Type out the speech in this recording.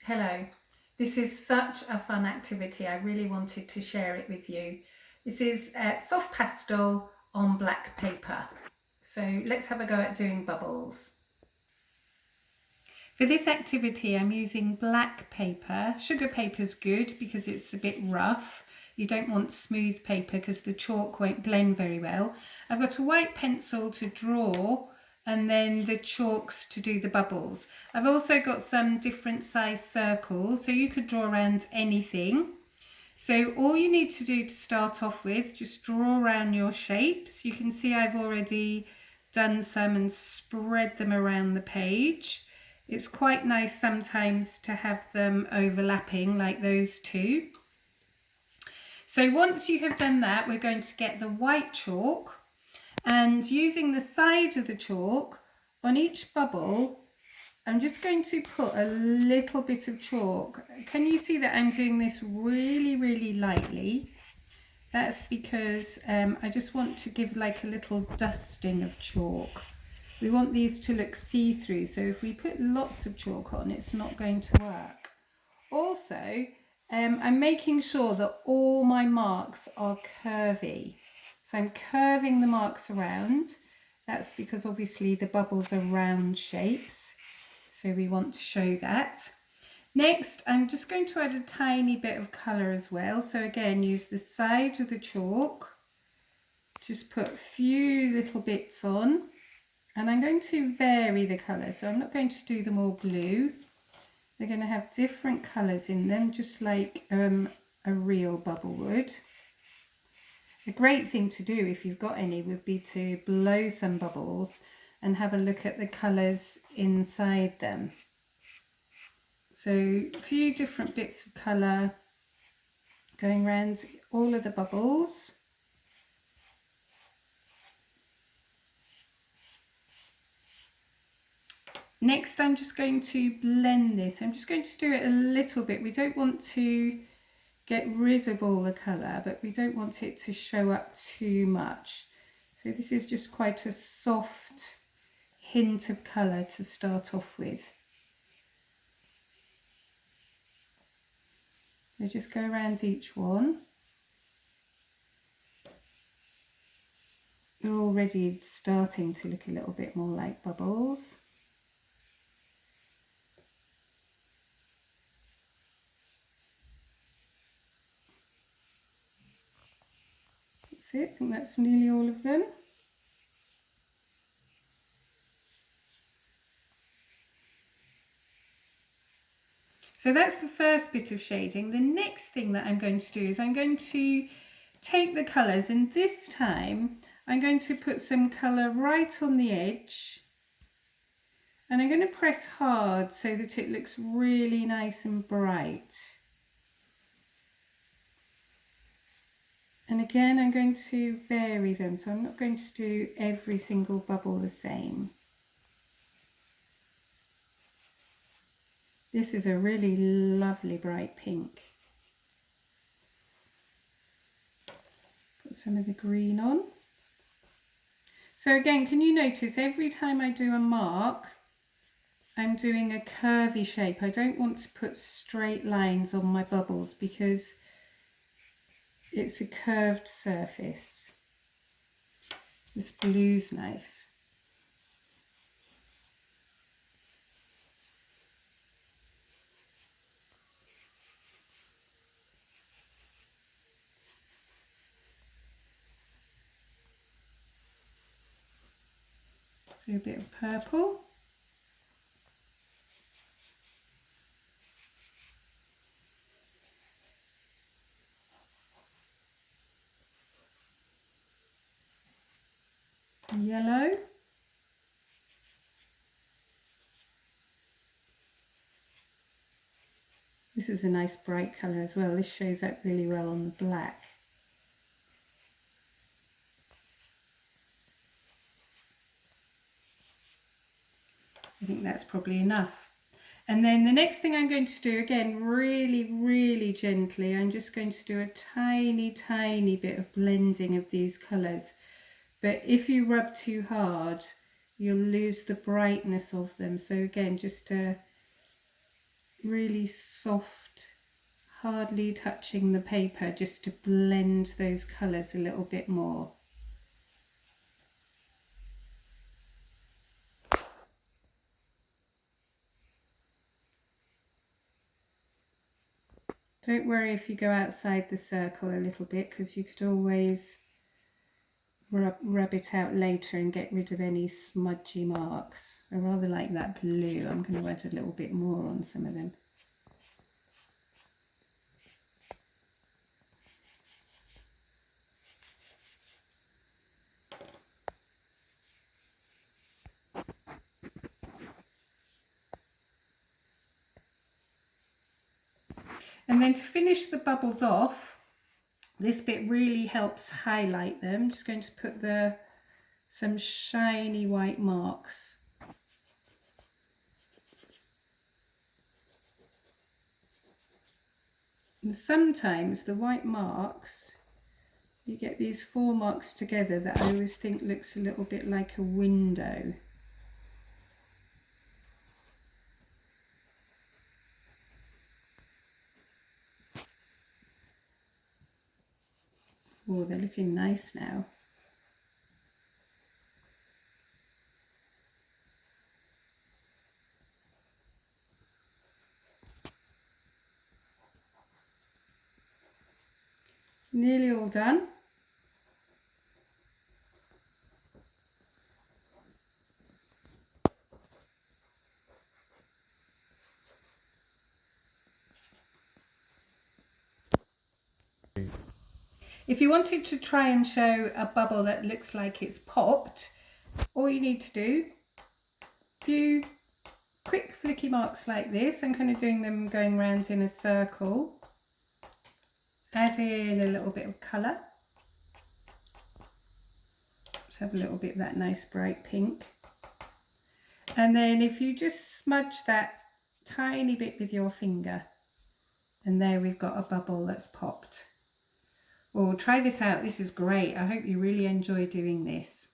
Hello, this is such a fun activity. I really wanted to share it with you. This is soft pastel on black paper. So let's have a go at doing bubbles. For this activity, I'm using black paper. Sugar paper is good because it's a bit rough. You don't want smooth paper because the chalk won't blend very well. I've got a white pencil to draw and then the chalks to do the bubbles. I've also got some different size circles, so you could draw around anything. So all you need to do to start off with, just draw around your shapes. You can see I've already done some and spread them around the page. It's quite nice sometimes to have them overlapping like those two. So once you have done that, we're going to get the white chalk, and using the side of the chalk on each bubble, I'm just going to put a little bit of chalk. Can you see that I'm doing this really lightly? That's because I just want to give like a little dusting of chalk. We want these to look see-through, so if we put lots of chalk on, it's not going to work. Also, I'm making sure that all my marks are curvy. So I'm curving the marks around. That's because obviously the bubbles are round shapes. So we want to show that. Next, I'm just going to add a tiny bit of colour as well. So again, use the side of the chalk. Just put a few little bits on. And I'm going to vary the colour. So I'm not going to do them all blue. They're going to have different colours in them, just like a real bubble would. A great thing to do, if you've got any, would be to blow some bubbles and have a look at the colours inside them. So a few different bits of colour going around all of the bubbles. Next, I'm just going to blend this. I'm just going to do it a little bit. We don't want to get rid of all the colour, but we don't want it to show up too much. So this is just quite a soft hint of colour to start off with. So just go around each one. They're already starting to look a little bit more like bubbles. That's it, I think that's nearly all of them. So that's the first bit of shading. The next thing that I'm going to do is I'm going to take the colours, and this time I'm going to put some colour right on the edge, and I'm going to press hard so that it looks really nice and bright. And again, I'm going to vary them, so I'm not going to do every single bubble the same. This is a really lovely bright pink. Put some of the green on. So again, can you notice every time I do a mark, I'm doing a curvy shape. I don't want to put straight lines on my bubbles because it's a curved surface. This blue's nice. So a bit of purple. Yellow. This is a nice bright colour as well. This shows up really well on the black. I think that's probably enough. And then the next thing I'm going to do, again, really gently, I'm just going to do a tiny bit of blending of these colours. But if you rub too hard, you'll lose the brightness of them. So again, just really soft, hardly touching the paper, just to blend those colours a little bit more. Don't worry if you go outside the circle a little bit, because you could always rub it out later and get rid of any smudgy marks. I rather like that blue. I'm going to add a little bit more on some of them. And then to finish the bubbles off, this bit really helps highlight them. I'm just going to put some shiny white marks. And sometimes the white marks, you get these 4 marks together that I always think looks a little bit like a window. Oh, they're looking nice now. Nearly all done. If you wanted to try and show a bubble that looks like it's popped, all you need to do, a few quick flicky marks like this. I'm kind of doing them going round in a circle. Add in a little bit of colour. Let's have a little bit of that nice bright pink. And then if you just smudge that tiny bit with your finger, and there we've got a bubble that's popped. Well, try this out. This is great. I hope you really enjoy doing this.